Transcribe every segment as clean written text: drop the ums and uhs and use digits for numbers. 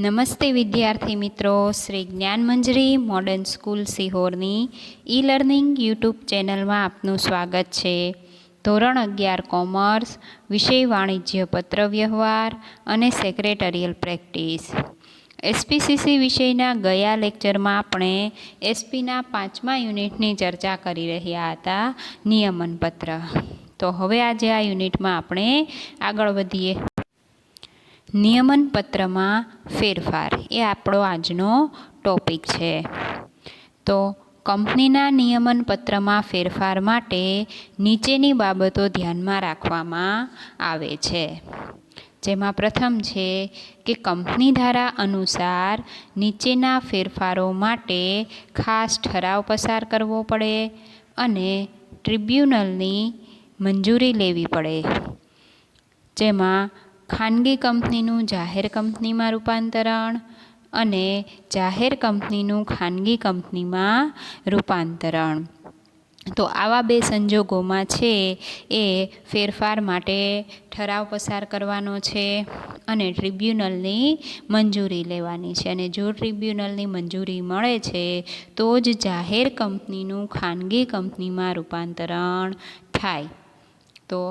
નમસ્તે વિદ્યાર્થી મિત્રો, શ્રી જ્ઞાન મંજરી મોડર્ન સ્કૂલ સિહોરની ઈ લર્નિંગ યુટ્યુબ ચેનલમાં આપનું સ્વાગત છે. ધોરણ 11 કોમર્સ, વિષય વાણિજ્ય પત્ર વ્યવહાર અને સેક્રેટરિયલ પ્રેક્ટિસ. એસપીસીસી વિષયના ગયા લેક્ચરમાં આપણે એસપીના 5મા યુનિટની ચર્ચા કરી રહ્યા હતા, નિયમન પત્ર. તો હવે આજે આ યુનિટમાં આપણે આગળ વધીએ. નિયમન પત્રમાં ફેરફાર એ આપણો આજનો ટોપિક છે. તો કંપનીના નિયમન પત્રમાં ફેરફાર માટે નીચેની બાબતો ધ્યાનમાં રાખવામાં આવે છે. જેમાં પ્રથમ છે કે કંપની ધારા અનુસાર નીચેના ફેરફારો માટે ખાસ ઠરાવ પસાર કરવો પડે અને ટ્રિબ્યુનલની મંજૂરી લેવી પડે. જેમાં ખાનગી કંપનીનું જાહેર કંપનીમાં રૂપાંતરણ અને જાહેર કંપનીનું ખાનગી કંપનીમાં રૂપાંતરણ. તો આવા બે સંજોગોમાં છે એ ફેરફાર માટે ઠરાવ પસાર કરવાનો છે અને ટ્રિબ્યુનલની મંજૂરી લેવાની છે. અને જો ટ્રિબ્યુનલની મંજૂરી મળે છે તો જ જાહેર કંપનીનું ખાનગી કંપનીમાં રૂપાંતરણ થાય. તો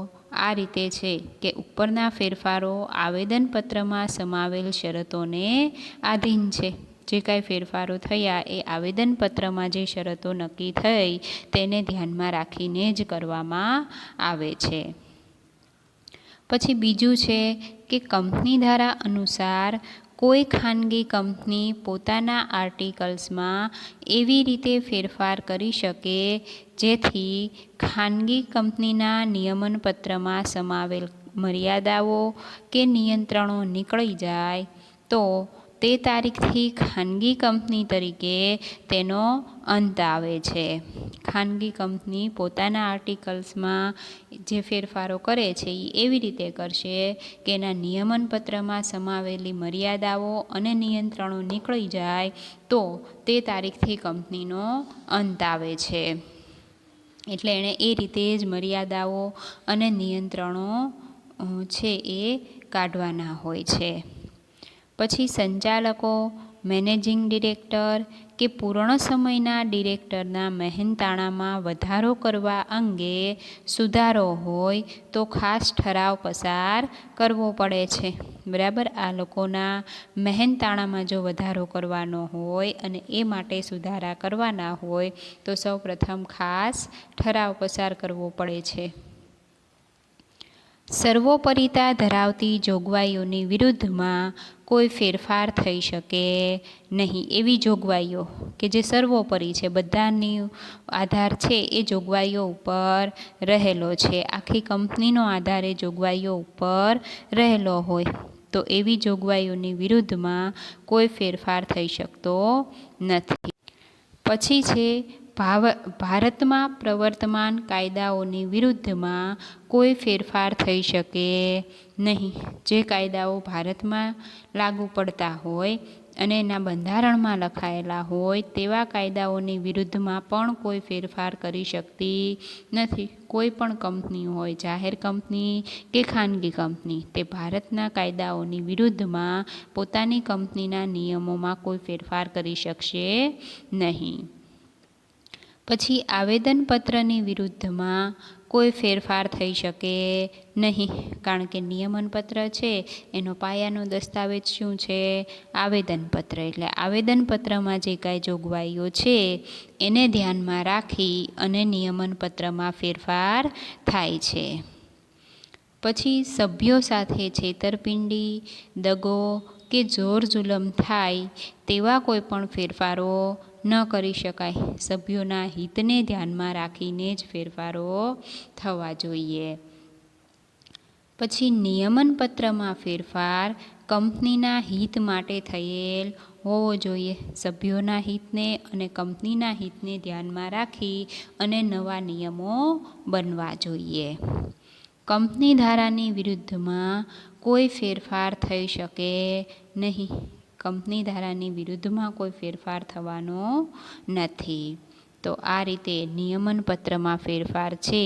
આ રીતે છે કે ઉપરના ફેરફારો આવેદનપત્રમાં સમાવેલ શરતોને આધીન છે. જે કાંઈ ફેરફારો થયા એ આવેદનપત્રમાં જે શરતો નક્કી થઈ તેને ધ્યાનમાં રાખીને જ કરવામાં આવે છે. પછી બીજું છે કે કંપની ધારા અનુસાર કોઈ ખાનગી કંપની પોતાના આર્ટિકલ્સમાં એવી રીતે ફેરફાર કરી શકે જેથી ખાનગી કંપનીના નિયમનપત્રમાં સમાવેલ મર્યાદાઓ કે નિયંત્રણો નીકળી જાય તો તે તારીખથી ખાનગી કંપની તરીકે તેનો અંત આવે છે. ખાનગી કંપની પોતાના આર્ટિકલ્સમાં જે ફેરફારો કરે છે એ એવી રીતે કરશે કે એના નિયમનપત્રમાં સમાવેલી મર્યાદાઓ અને નિયંત્રણો નીકળી જાય તો તે તારીખથી કંપનીનો અંત આવે છે. એટલે એણે એ રીતે જ મર્યાદાઓ અને નિયંત્રણો છે એ કાઢવાના હોય છે. પછી સંચાલકો, મેનેજિંગ ડિરેક્ટર કે પૂર્ણ સમયના ડિરેક્ટરના મહેનતાણામાં વધારો કરવા અંગે સુધારો હોય તો ખાસ ઠરાવ પસાર કરવો પડે છે. બરાબર, આ લોકોના મહેનતાણામાં જો વધારો કરવાનો હોય અને એ માટે સુધારા કરવાના હોય તો સૌપ્રથમ ખાસ ઠરાવ પસાર કરવો પડે છે. સર્વોપરિતા ધરાવતી જોગવાઈઓની વિરુદ્ધમાં કોઈ ફેરફાર થઈ શકે નહીં. એવી જોગવાઈઓ કે જે સર્વોપરી છે, બધાની આધાર છે એ જોગવાઈઓ ઉપર રહેલો છે, આખી કંપનીનો આધાર એ જોગવાઈઓ ઉપર રહેલો હોય તો એવી જોગવાઈઓની વિરુદ્ધમાં કોઈ ફેરફાર થઈ શકતો નથી. પછી છે ભારતમાં પ્રવર્તમાન કાયદાઓની વિરુદ્ધમાં કોઈ ફેરફાર થઈ શકે નહીં. જે કાયદાઓ ભારતમાં લાગુ પડતા હોય અને એના બંધારણમાં લખાયેલા હોય તેવા કાયદાઓની વિરુદ્ધમાં પણ કોઈ ફેરફાર કરી શકતી નથી. કોઈ પણ કંપની હોય, જાહેર કંપની કે ખાનગી કંપની, તે ભારતના કાયદાઓની વિરુદ્ધમાં પોતાની કંપનીના નિયમોમાં કોઈ ફેરફાર કરી શકશે નહીં. પછી આવેદનપત્રની વિરુદ્ધમાં કોઈ ફેરફાર થઈ શકે નહીં. કારણ કે નિયમનપત્ર છે એનો પાયાનો દસ્તાવેજ શું છે? આવેદનપત્ર. એટલે આવેદનપત્રમાં જે કાંઈ જોગવાઈઓ છે એને ધ્યાનમાં રાખી અને નિયમનપત્રમાં ફેરફાર થાય છે. પછી સભ્યો સાથે છેતરપિંડી, દગો કે જોર જુલમ થાય તેવા કોઈ પણ ફેરફારો ન કરી શકાય. સભ્યોના હિતને ધ્યાનમાં રાખીને જ ફેરફારો થવા જોઈએ. પછી નિયમનપત્રમાં ફેરફાર કંપનીના હિત માટે થયેલ હોવો જોઈએ. સભ્યોના હિતને અને કંપનીના હિતને ધ્યાનમાં રાખી અને નવા નિયમો બનવા જોઈએ. કંપની ધારાની વિરુદ્ધમાં કોઈ ફેરફાર થઈ શકે નહીં. કંપની ધારાની વિરુદ્ધમાં કોઈ ફેરફાર થવાનો નથી. તો તો આ રીતે નિયમનપત્રમાં ફેરફાર છે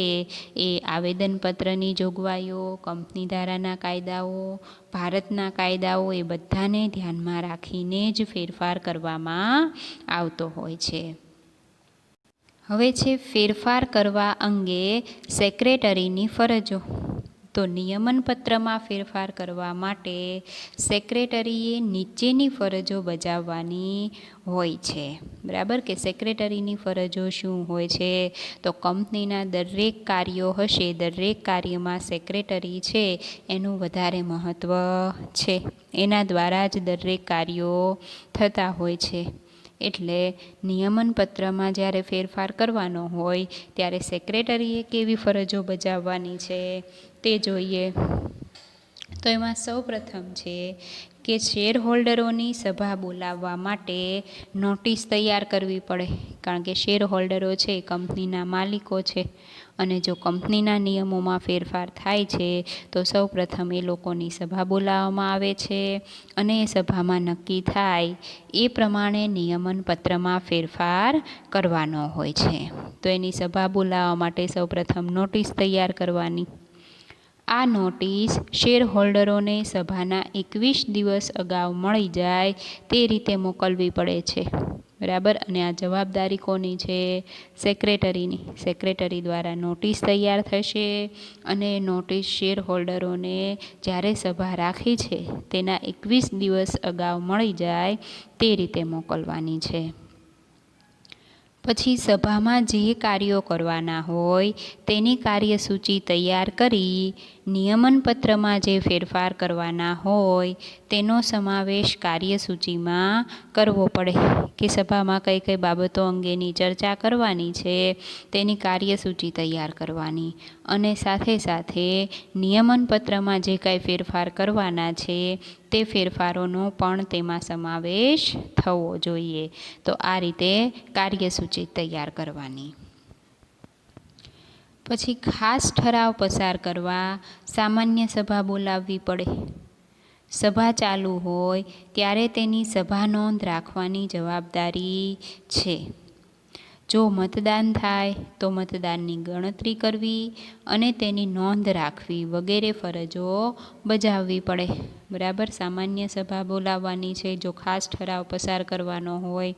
એ આવેદનપત્રની જોગવાઈઓ, કંપની ધારાના કાયદાઓ, ભારતના કાયદાઓ એ બધાને ધ્યાનમાં રાખીને જ ફેરફાર કરવામાં આવતો હોય છે. હવે છે ફેરફાર કરવા અંગે સેક્રેટરીની ફરજો. તો નિયમનપત્રમાં ફેરફાર કરવા માટે સેક્રેટરીએ નીચેની ફરજો બજાવવાની હોય છે. બરાબર કે સેક્રેટરીની ફરજો શું હોય છે? તો કંપનીના દરેક કાર્યો હશે, દરેક કાર્યમાં સેક્રેટરી છે એનું વધારે મહત્ત્વ છે. એના દ્વારા જ દરેક કાર્યો થતા હોય છે. એટલે નિયમનપત્રમાં જ્યારે ફેરફાર કરવાનો હોય ત્યારે સેક્રેટરીએ કેવી ફરજો બજાવવાની છે તે જોઈએ. તો એમાં સૌપ્રથમ છે કે શેર હોલ્ડરોની સભા બોલાવવા માટે નોટિસ તૈયાર કરવી પડે. કારણ કે શેર હોલ્ડરો છે કંપનીના માલિકો છે, અને જો કંપનીના નિયમોમાં ફેરફાર થાય છે તો સૌપ્રથમ એ લોકોની સભા બોલાવવામાં આવે છે, અને એ સભામાં નક્કી થાય એ પ્રમાણે નિયમનપત્રમાં ફેરફાર કરવાનો હોય છે. તો એની સભા બોલાવવા માટે સૌપ્રથમ નોટિસ તૈયાર કરવાની. આ નોટિસ શેર હોલ્ડરોને સભાના 21 દિવસ અગાઉ મળી જાય તે રીતે મોકલવી પડે છે. બરાબર. અને આ જવાબદારી કોની છે? સેક્રેટરીની. સેક્રેટરી દ્વારા નોટિસ તૈયાર થશે, અને નોટિસ શેર હોલ્ડરોને જ્યારે સભા રાખી છે તેના 21 દિવસ અગાઉ મળી જાય તે રીતે મોકલવાની છે. પછી સભામાં જે કાર્યો કરવાના હોય તેની કાર્યસૂચિ તૈયાર કરી નિયમનપત્રમાં જે ફેરફાર કરવાના હોય તેનો સમાવેશ કાર્યસૂચિમાં કરવો પડે. કે સભામાં કઈ કઈ બાબતો અંગેની ચર્ચા કરવાની છે તેની કાર્યસૂચિ તૈયાર કરવાની, અને સાથે સાથે નિયમનપત્રમાં જે કાંઈ ફેરફાર કરવાના છે તે ફેરફારોનો પણ તેમાં સમાવેશ થવો જોઈએ. તો આ રીતે કાર્યસૂચિ તૈયાર કરવાની. પછી ખાસ ઠરાવ પસાર કરવા સામાન્ય સભા બોલાવવી પડે. સભા ચાલુ હોય ત્યારે તેની સભા નોંધ રાખવાની જવાબદારી છે. જો મતદાન થાય તો મતદાનની ગણતરી કરવી અને તેની નોંધ રાખવી વગેરે ફરજો બજાવવી પડે. બરાબર. સામાન્ય સભા બોલાવવાની છે જો ખાસ ઠરાવ પસાર કરવાનો હોય.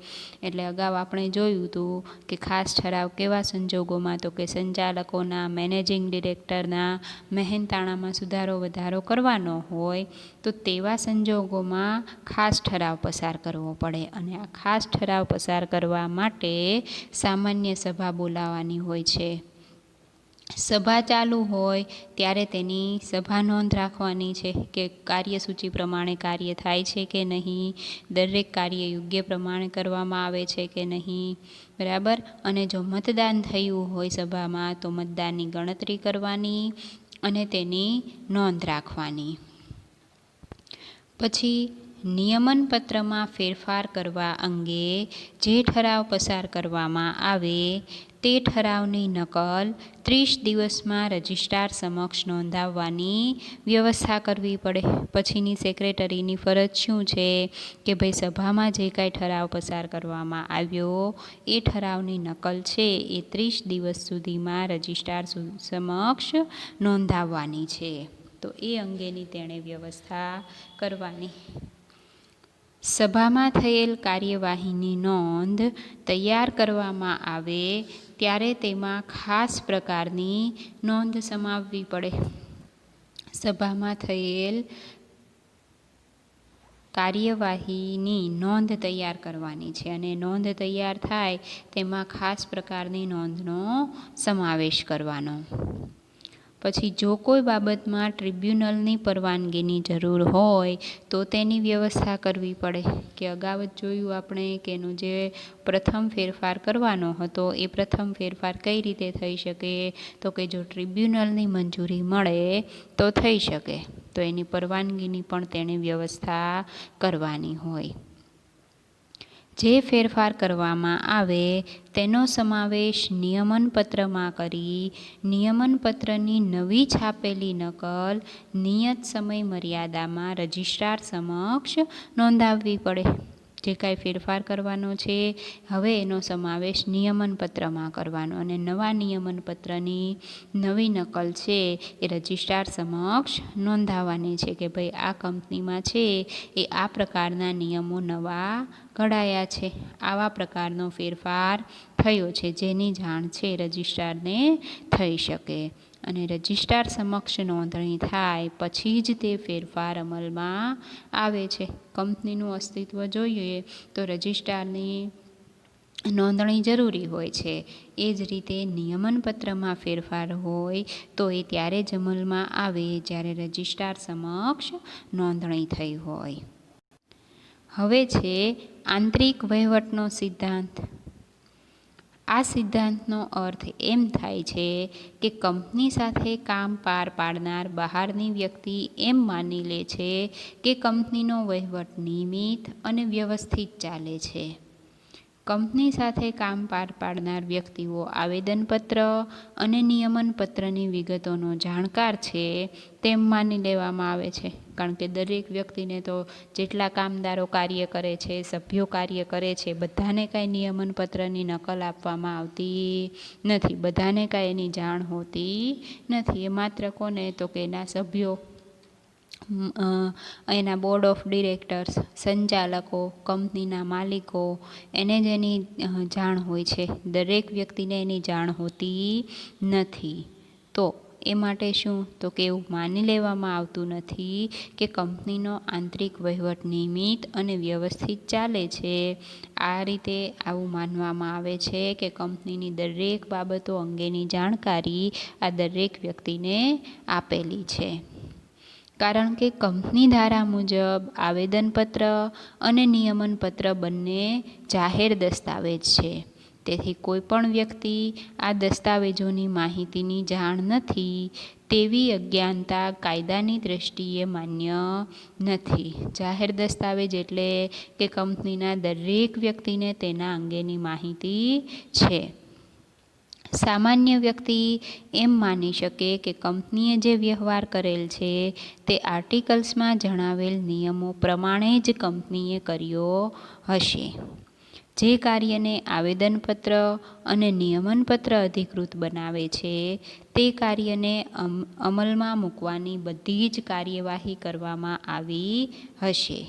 એટલે અગાઉ આપણે જોયું હતું કે ખાસ ઠરાવ કેવા સંજોગોમાં, તો કે સંચાલકોના, મેનેજિંગ ડિરેક્ટરના મહેનતાણામાં સુધારો વધારો કરવાનો હોય તો તેવા સંજોગોમાં ખાસ ઠરાવ પસાર કરવો પડે. અને આ ખાસ ઠરાવ પસાર કરવા માટે સામાન્ય સભા બોલાવવાની હોય છે. સભા ચાલુ હોય ત્યારે તેની સભા નોંધ રાખવાની છે કે કાર્યસૂચિ પ્રમાણે કાર્ય થાય છે કે નહીં, દરેક કાર્ય યોગ્ય પ્રમાણે કરવામાં આવે છે કે નહીં. બરાબર. અને જો મતદાન થયું હોય સભામાં તો મતદાનની ગણતરી કરવાની અને તેની નોંધ રાખવાની. પછી નિયમનપત્રમાં ફેરફાર કરવા અંગે જે ઠરાવ પસાર કરવામાં આવે તે ઠરાવની નકલ 30 દિવસમાં રજિસ્ટ્રાર સમક્ષ નોંધાવવાની વ્યવસ્થા કરવી પડે. પછીની સેક્રેટરીની ફરજ શું છે કે ભાઈ સભામાં જે કાંઈ ઠરાવ પસાર કરવામાં આવ્યો એ ઠરાવની નકલ છે એ 30 દિવસ સુધીમાં રજિસ્ટ્રાર સમક્ષ નોંધાવવાની છે. તો એ અંગેની તેણે વ્યવસ્થા કરવાની. સભામાં થયેલ કાર્યવાહીની નોંધ તૈયાર કરવામાં આવે ત્યારે તેમાં ખાસ પ્રકારની નોંધ સમાવવી પડે. સભામાં થયેલ કાર્યવાહીની નોંધ તૈયાર કરવાની છે, અને નોંધ તૈયાર થાય તેમાં ખાસ પ્રકારની નોંધનો સમાવેશ કરવાનો. પછી જો કોઈ બાબતમાં ટ્રિબ્યુનલની પરવાનગીની જરૂર હોય તો તેની વ્યવસ્થા કરવી પડે. કે અગાઉ જ જોયું આપણે કે એનું જે પ્રથમ ફેરફાર કરવાનો હતો એ પ્રથમ ફેરફાર કઈ રીતે થઈ શકે, તો કે જો ટ્રિબ્યુનલની મંજૂરી મળે તો થઈ શકે. તો એની પરવાનગીની પણ તેણે વ્યવસ્થા કરવાની હોય. જે ફેરફાર કરવામાં આવે તેનો સમાવેશ નિયમનપત્રમાં કરી નિયમનપત્રની નવી છાપેલી નકલ નિયત સમય મર્યાદામાં રજિસ્ટ્રાર સમક્ષ નોંધાવવી પડે. જે કાંઈ ફેરફાર કરવાનો છે હવે એનો સમાવેશ નિયમનપત્રમાં કરવાનો, અને નવા નિયમનપત્રની નવી નકલ છે એ રજિસ્ટ્રાર સમક્ષ નોંધાવવાની છે કે ભાઈ આ કંપનીમાં છે એ આ પ્રકારના નિયમો નવા ઘડાયા છે, આવા પ્રકારનો ફેરફાર થયો છે, જેની જાણ છે રજિસ્ટ્રારને થઈ શકે. અને રજિસ્ટ્રાર સમક્ષ નોંધણી થાય પછી જ તે ફેરફાર અમલમાં આવે છે. કંપનીનું અસ્તિત્વ જોઈએ તો રજિસ્ટ્રારની નોંધણી જરૂરી હોય છે. એ જ રીતે નિયમનપત્રમાં ફેરફાર હોય તો એ ત્યારે જ અમલમાં આવે જ્યારે રજિસ્ટ્રાર સમક્ષ નોંધણી થઈ હોય. હવે છે આંતરિક વહીવટનો સિદ્ધાંત. આ સિદ્ધાંતનો અર્થ એમ થાય છે કે કંપની સાથે કામ પાર પાડનાર બહારની વ્યક્તિ એમ માની લે છે કે કંપનીનો વહીવટ નિયમિત અને વ્યવસ્થિત ચાલે છે. કંપની સાથે કામ પાર પાડનાર વ્યક્તિઓ આવેદનપત્ર અને નિયમનપત્રની વિગતોનો જાણકાર છે તેમ માની લેવામાં આવે છે. કારણ કે દરેક વ્યક્તિને તો જેટલા કામદારો કાર્ય કરે છે, સભ્યો કાર્ય કરે છે, બધાને કાંઈ નિયમનપત્રની નકલ આપવામાં આવતી નથી, બધાને કાંઈ એની જાણ હોતી નથી. એ માત્ર કોને તો કે એના સભ્યો, એના બોર્ડ ઓફ ડિરેક્ટર્સ, સંચાલકો, કંપનીના માલિકો, એને જ એની જાણ હોય છે. દરેક વ્યક્તિને એની જાણ હોતી નથી. તો એ માટે શું તો કે એવું માની લેવામાં આવતું નથી કે કંપનીનો આંતરિક વહીવટ નિયમિત અને વ્યવસ્થિત ચાલે છે. આ રીતે આવું માનવામાં આવે છે કે કંપનીની દરેક બાબતો અંગેની જાણકારી આ દરેક વ્યક્તિને આપેલી છે. કારણ કે કંપની ધારા મુજબ આવેદનપત્ર અને નિયમનપત્ર બંને જાહેર દસ્તાવેજ છે. તેથી કોઈપણ વ્યક્તિ આ દસ્તાવેજોની માહિતીની જાણ નથી તેવી અજ્ઞાનતા કાયદાની દૃષ્ટિએ માન્ય નથી. જાહેર દસ્તાવેજ એટલે કે કંપનીના દરેક વ્યક્તિને તેના અંગેની માહિતી છે. સામાન્ય વ્યક્તિ એમ માની શકે કે કંપનીએ જે વ્યવહાર કરેલ છે તે આર્ટિકલ્સમાં જણાવેલ નિયમો પ્રમાણે જ કંપનીએ કર્યો હશે. જે કાર્યને આવેદનપત્ર અને નિયમનપત્ર અધિકૃત બનાવે છે તે કાર્યને અમલમાં મૂકવાની બધી જ કાર્યવાહી કરવામાં આવી હશે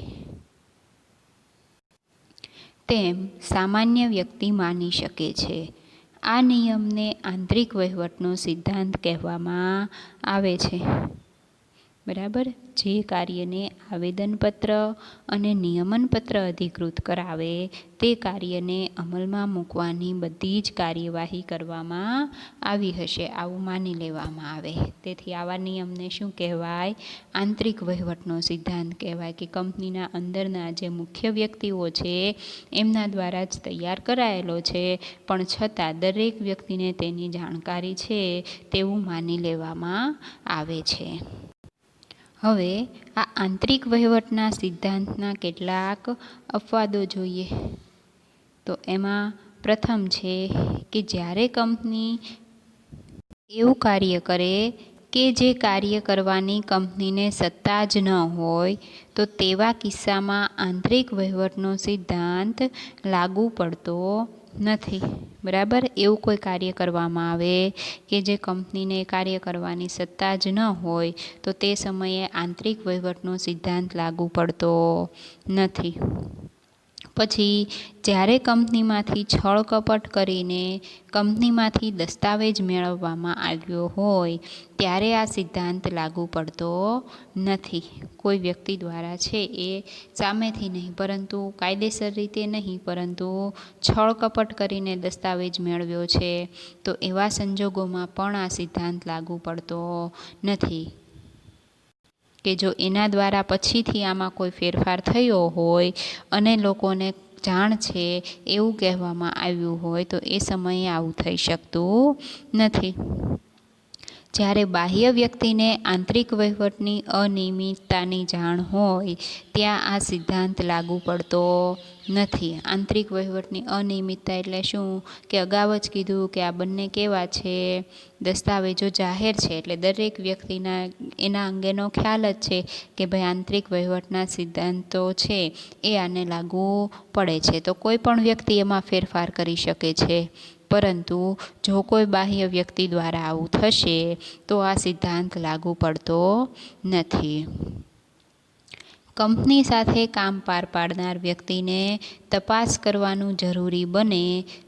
તેમ સામાન્ય વ્યક્તિ માની શકે છે. આ નિયમને આંતરિક વહીવટનો સિદ્ધાંત કહેવામાં આવે છે. બરાબર. જે કાર્યને આવેદનપત્ર અને નિયમનપત્ર અધિકૃત કરાવે તે કાર્યને અમલમાં મૂકવાની બધી જ કાર્યવાહી કરવામાં આવી હશે, આવું માની લેવામાં આવે. તેથી આવા નિયમને શું કહેવાય? આંતરિક વહીવટનો સિદ્ધાંત કહેવાય. કે કંપનીના અંદરના જે મુખ્ય વ્યક્તિઓ છે એમના દ્વારા જ તૈયાર કરાયેલો છે, પણ છતાં દરેક વ્યક્તિને તેની જાણકારી છે તેવું માની લેવામાં આવે છે. હવે આ આંતરિક વહીવટના સિદ્ધાંતના કેટલાક અપવાદો જોઈએ. તો એમાં પ્રથમ છે કે જ્યારે કંપની એવું કાર્ય કરે કે જે કાર્ય કરવાની કંપનીને સત્તા જ ન હોય તો તેવા કિસ્સામાં આંતરિક વહીવટનો સિદ્ધાંત લાગુ પડતો નથી. બરાબર. એવું કોઈ કાર્ય કરવામાં આવે કે જે કંપનીને કાર્ય કરવાની સત્તા જ ન હોય તો તે સમયે આંતરિક વહીવટનો સિદ્ધાંત લાગુ પડતો નથી. પછી જ્યારે કંપનીમાંથી છળ કપટ કરીને કંપનીમાંથી દસ્તાવેજ મેળવવામાં આવ્યો હોય ત્યારે આ સિદ્ધાંત લાગુ પડતો નથી. કોઈ વ્યક્તિ દ્વારા છે એ સામેથી નહીં પરંતુ કાયદેસર રીતે નહીં પરંતુ છળ કપટ કરીને દસ્તાવેજ મેળવ્યો છે તો એવા સંજોગોમાં પણ આ સિદ્ધાંત લાગુ પડતો નથી. કે જો એના દ્વારા પછીથી આમાં કોઈ ફેરફાર થયો હોય અને લોકોને જાણ છે એવું કહેવામાં આવ્યું હોય તો એ સમયે આવું થઈ શકતું નથી. જ્યારે બાહ્ય વ્યક્તિને આંતરિક વહીવટની અનિયમિતતાની જાણ હોય ત્યાં આ સિદ્ધાંત લાગુ પડતો નથી. આંતરિક વહીવટની અનિયમિતતા એટલે શું કે અગાઉ જ કીધું કે આ બંને કેવા છે, દસ્તાવેજો જાહેર છે એટલે દરેક વ્યક્તિના એના અંગેનો ખ્યાલ જ છે કે ભાઈ આંતરિક વહીવટના સિદ્ધાંતો છે એ આને લાગુ પડે છે. તો કોઈ પણ વ્યક્તિ એમાં ફેરફાર કરી શકે છે, પરંતુ જો કોઈ બાહ્ય વ્યક્તિ દ્વારા આવું થશે તો આ સિદ્ધાંત લાગુ પડતો નથી. કંપની સાથે કામ પાર પાડનાર વ્યક્તિને તપાસ કરવાનું જરૂરી બને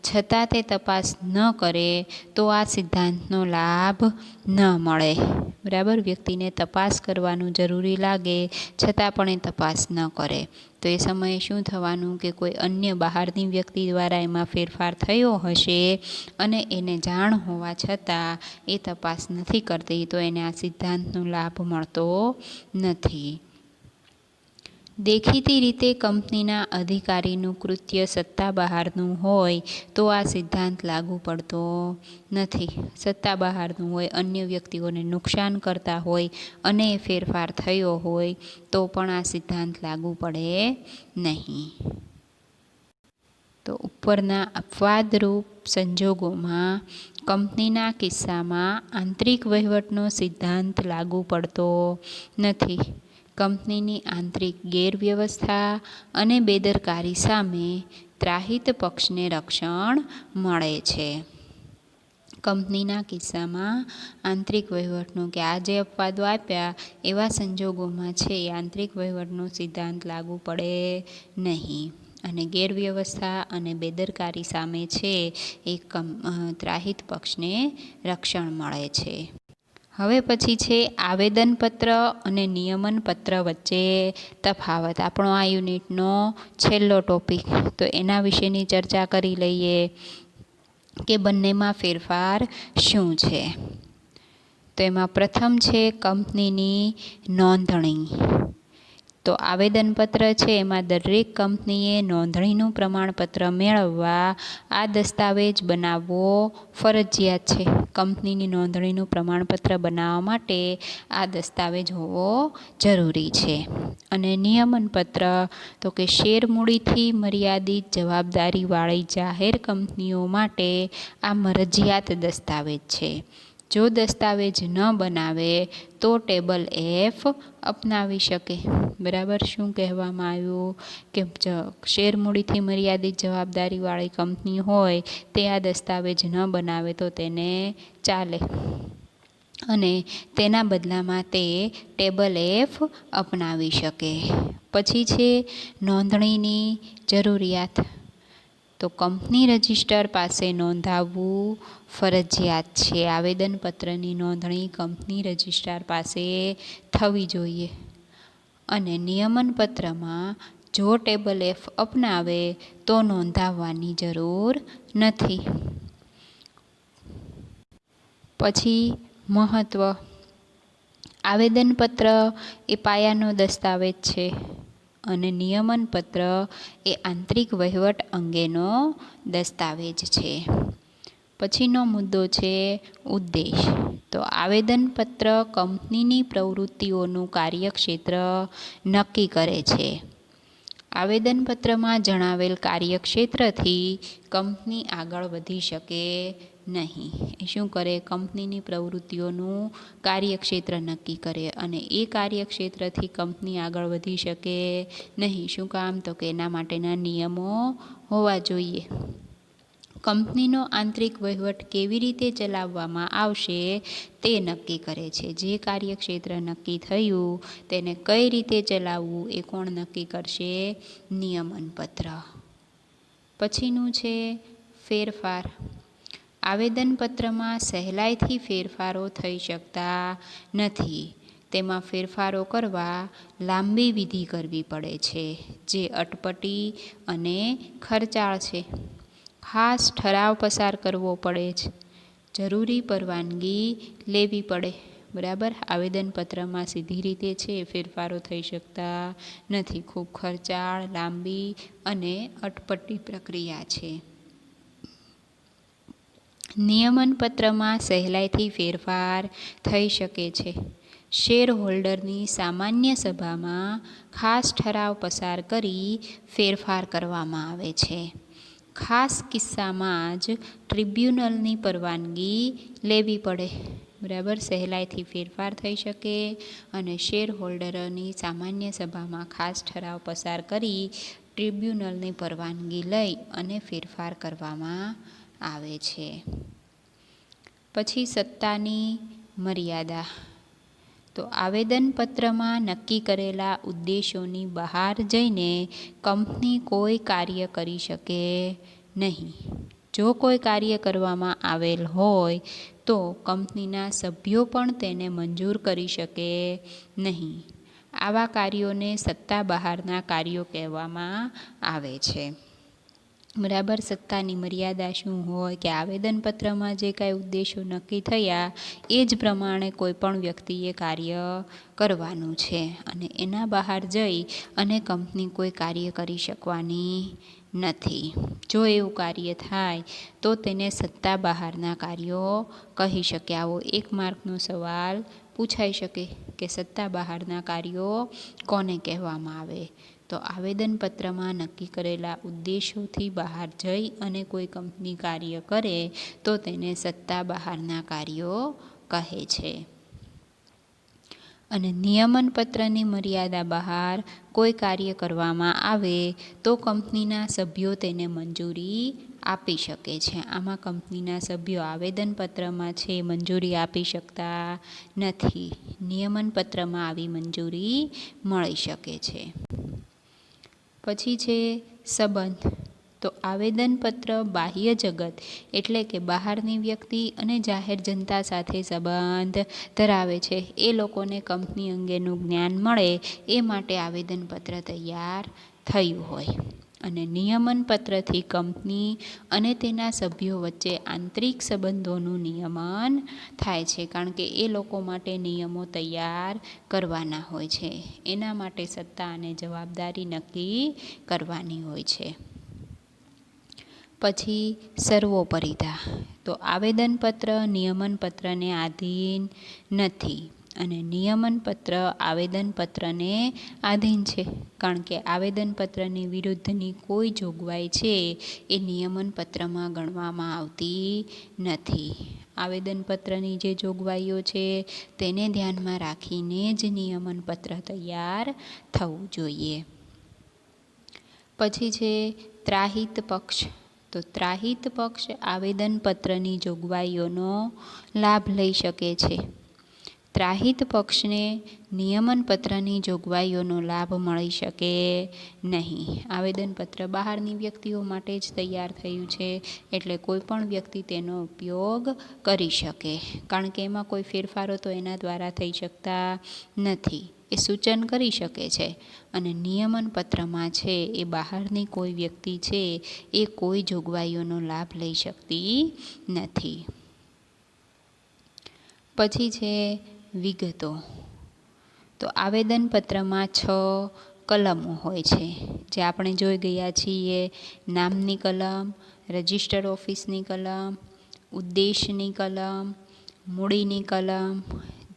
છતાં તે તપાસ ન કરે તો આ સિદ્ધાંતનો લાભ ન મળે. બરાબર, વ્યક્તિને તપાસ કરવાનું જરૂરી લાગે છતાં પણ એ તપાસ ન કરે તો એ સમયે શું થવાનું કે કોઈ અન્ય બહારની વ્યક્તિ દ્વારા એમાં ફેરફાર થયો હશે અને એને જાણ હોવા છતાં એ તપાસ નથી કરતી તો એને આ સિદ્ધાંતનો લાભ મળતો નથી. દેખીતી રીતે કંપનીના અધિકારીનું કૃત્ય સત્તા બહારનું હોય તો આ સિદ્ધાંત લાગુ પડતો નથી. સત્તા બહારનું હોય, અન્ય વ્યક્તિઓને નુકસાન કરતા હોય અને એ ફેરફાર થયો હોય તો પણ આ સિદ્ધાંત લાગુ પડે નહીં. તો ઉપરના અપવાદરૂપ સંજોગોમાં કંપનીના કિસ્સામાં આંતરિક વહીવટનો સિદ્ધાંત લાગુ પડતો નથી. કંપનીની આંતરિક ગેરવ્યવસ્થા અને બેદરકારી સામે ત્રાહિત પક્ષને રક્ષણ મળે છે. કંપનીના કિસ્સામાં આંતરિક વહીવટનું કે આ જે અપવાદો આપ્યા એવા સંજોગોમાં છે એ આંતરિક વહીવટનો સિદ્ધાંત લાગુ પડે નહીં અને ગેરવ્યવસ્થા અને બેદરકારી સામે છે એ ત્રાહિત પક્ષને રક્ષણ મળે છે. હવે પછી છે આવેદનપત્ર અને નિયમનપત્ર વચ્ચે તફાવત. આપણો આ યુનિટનો છેલ્લો ટોપિક, તો એના વિશેની ચર્ચા કરી લઈએ કે બંનેમાં ફેરફાર શું છે. તો એમાં પ્રથમ છે કંપનીની નોંધણી. તો આવેદનપત્ર છે એમાં દરેક કંપનીએ નોંધણીનું પ્રમાણપત્ર મેળવવા આ દસ્તાવેજ બનાવવો ફરજિયાત છે. કંપનીની નોંધણીનું પ્રમાણપત્ર બનાવવા માટે આ દસ્તાવેજ હોવો જરૂરી છે. અને નિયમનપત્ર તો કે શેર મૂડીથી મર્યાદિત જવાબદારીવાળી જાહેર કંપનીઓ માટે આ મરજિયાત દસ્તાવેજ છે. જો દસ્તાવેજ ન બનાવે તો ટેબલ F અપનાવી શકે. બરાબર, શું કહેવામાં આવ્યું કે શેર મૂડીથી મર્યાદિત જવાબદારીવાળી કંપની હોય તે આ દસ્તાવેજ ન બનાવે તો તેને ચાલે અને તેના બદલામાં તે ટેબલ F અપનાવી શકે. પછી છે નોંધણીની જરૂરિયાત. તો કંપની રજિસ્ટર પાસે નોંધાવવું ફરજિયાત છે. આવેદનપત્રની નોંધણી કંપની રજિસ્ટ્રાર પાસે થવી જોઈએ અને નિયમનપત્રમાં જો ટેબલ F અપનાવે તો નોંધાવવાની જરૂર નથી. પછી મહત્વ. આવેદનપત્ર એ પાયાનો દસ્તાવેજ છે અને નિયમનપત્ર એ આંતરિક વહીવટ અંગેનો દસ્તાવેજ છે. પછીનો મુદ્દો છે ઉદ્દેશ. તો આવેદનપત્ર કંપનીની પ્રવૃત્તિઓનું કાર્યક્ષેત્ર નક્કી કરે છે. આવેદનપત્રમાં જણાવેલ કાર્યક્ષેત્રથી કંપની આગળ વધી શકે નહીં. એ શું કરે? કંપનીની પ્રવૃત્તિઓનું કાર્યક્ષેત્ર નક્કી કરે અને એ કાર્યક્ષેત્રથી કંપની આગળ વધી શકે નહીં. શું કામ? તો કે એના માટેના નિયમો હોવા જોઈએ. કંપનીનો આંતરિક વહીવટ કેવી રીતે ચલાવવામાં આવશે તે નક્કી કરે છે. જે કાર્યક્ષેત્ર નક્કી થયું તેને કઈ રીતે ચલાવવું એ કોણ નક્કી કરશે? નિયમનપત્ર. પછીનું છે ફેરફાર. આવેદનપત્રમાં સહેલાઈથી ફેરફારો થઈ શકતા નથી. તેમાં ફેરફારો કરવા લાંબી વિધિ કરવી પડે છે જે અટપટી અને ખર્ચાળ છે. ખાસ ઠરાવ પસાર કરવો પડે છે. જરૂરી પરવાનગી લેવી પડે. બરાબર, આવેદનપત્રમાં સીધી રીતે છે ફેરફારો થઈ શકતા નથી. ખૂબ ખર્ચાળ, લાંબી અને અટપટી પ્રક્રિયા છે. નિયમનપત્રમાં સહેલાઈથી ફેરફાર થઈ શકે છે. શેર હોલ્ડરની સામાન્ય સભામાં ખાસ ઠરાવ પસાર કરી ફેરફાર કરવામાં આવે છે. ખાસ કિસ્સામાં જ ટ્રિબ્યુનલની પરવાનગી લેવી પડે. બરાબર, સહેલાઈથી ફેરફાર થઈ શકે અને શેર હોલ્ડરોની સામાન્ય સભામાં ખાસ ઠરાવ પસાર કરી ટ્રિબ્યુનલની પરવાનગી લઈ અને ફેરફાર કરવામાં આવે છે. પછી સત્તાની મર્યાદા. તો આવેદનપત્રમાં નક્કી કરેલા ઉદ્દેશોની બહાર જઈને કંપની કોઈ કાર્ય કરી શકે નહીં. જો કોઈ કાર્ય કરવામાં આવેલ હોય તો કંપનીના સભ્યો પણ તેને મંજૂર કરી શકે નહીં. આવા કાર્યોને સત્તા બહારના કાર્યો કહેવામાં આવે છે. બરાબર, સત્તાની મર્યાદા શું હોય કે આવેદનપત્રમાં જે કાંઈ ઉદ્દેશો નક્કી થયા એ જ પ્રમાણે કોઈ પણ વ્યક્તિએ કાર્ય કરવાનું છે અને એના બહાર જઈ અને કંપની કોઈ કાર્ય કરી શકવાની નથી. જો એવું કાર્ય થાય તો તેને સત્તા બહારના કાર્યો કહી શકે. આવો એક માર્કનો સવાલ પૂછાઈ શકે કે સત્તા બહારના કાર્યો કોને કહેવામાં આવે. તો આવેદનપત્રમાં નક્કી કરેલા ઉદ્દેશોથી બહાર જઈ અને કોઈ કંપની કાર્ય કરે તો તેને સત્તા બહારના કાર્યો કહે છે. અને નિયમનપત્રની મર્યાદા બહાર કોઈ કાર્ય કરવામાં આવે તો કંપનીના સભ્યો તેને મંજૂરી આપી શકે છે. આમાં કંપનીના સભ્યો આવેદનપત્રમાં છે મંજૂરી આપી શકતા નથી. નિયમનપત્રમાં આવી મંજૂરી મળી શકે છે. પછી છે સંબંધ. તો આવેદનપત્ર બાહ્ય જગત એટલે કે બહારની વ્યક્તિ અને જાહેર જનતા સાથે સંબંધ ધરાવે છે. એ લોકોને કંપની અંગેનું જ્ઞાન મળે એ માટે આવેદનપત્ર તૈયાર થયું હોય. અને નિયમનપત્રથી કંપની અને તેના સભ્યો વચ્ચે આંતરિક સંબંધોનું નિયમન થાય છે, કારણ કે એ લોકો માટે નિયમો તૈયાર કરવાના હોય છે. એના માટે સત્તા અને જવાબદારી નક્કી કરવાની હોય છે. પછી સર્વોપરિતા. તો આવેદનપત્ર નિયમનપત્રને આધીન નથી અને નિયમનપત્ર આવેદનપત્રને આધીન છે, કારણ કે આવેદનપત્રની વિરુદ્ધની કોઈ જોગવાઈ છે એ નિયમનપત્રમાં ગણવામાં આવતી નથી. આવેદનપત્રની જે જોગવાઈઓ છે તેને ધ્યાનમાં રાખીને જ નિયમનપત્ર તૈયાર થવું જોઈએ. પછી છે ત્રાહિત પક્ષ. તો ત્રાહિત પક્ષ આવેદનપત્રની જોગવાઈઓનો લાભ લઈ શકે છે. ત્રાહિત પક્ષને નિયમનપત્રની જોગવાઈઓનો લાભ મળી શકે નહીં. આવેદનપત્ર બહારની વ્યક્તિઓ માટે જ તૈયાર થયું છે એટલે કોઈ પણ વ્યક્તિ તેનો ઉપયોગ કરી શકે, કારણ કે એમાં કોઈ ફેરફારો તો એના દ્વારા થઈ શકતા નથી. એ સૂચન કરી શકે છે અને નિયમનપત્રમાં છે એ બહારની કોઈ વ્યક્તિ છે એ કોઈ જોગવાઈઓનો લાભ લઈ શકતી નથી. પછી છે વિગતો. તો આવેદનપત્રમાં 6 કલમો હોય છે જે આપણે જોઈ ગયા છીએ. નામની કલમ, રજિસ્ટર ઓફિસની કલમ, ઉદ્દેશની કલમ, મૂડીની કલમ,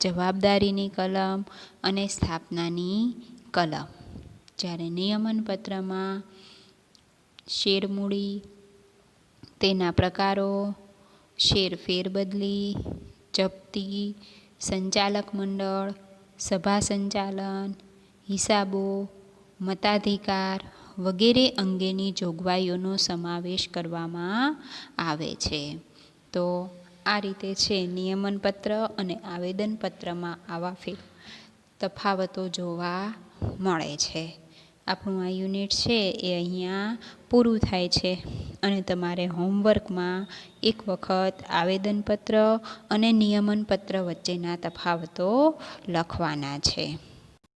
જવાબદારીની કલમ અને સ્થાપનાની કલમ. જ્યારે નિયમનપત્રમાં શેર મૂડી, તેના પ્રકારો, શેર ફેરબદલી, જપ્તી, સંચાલક મંડળ, સભા સંચાલન, હિસાબો, મતાધિકાર વગેરે અંગેની જોગવાઈઓનો સમાવેશ કરવામાં આવે છે. તો આ રીતે છે નિયમનપત્ર અને આવેદનપત્રમાં આવા તફાવતો જોવા મળે છે. આપણું આ યુનિટ છે એ અહીંયા પૂરું થાય છે અને તમારે હોમવર્કમાં એક વખત આવેદનપત્ર અને નિયમનપત્ર વચ્ચેના તફાવતો લખવાના છે.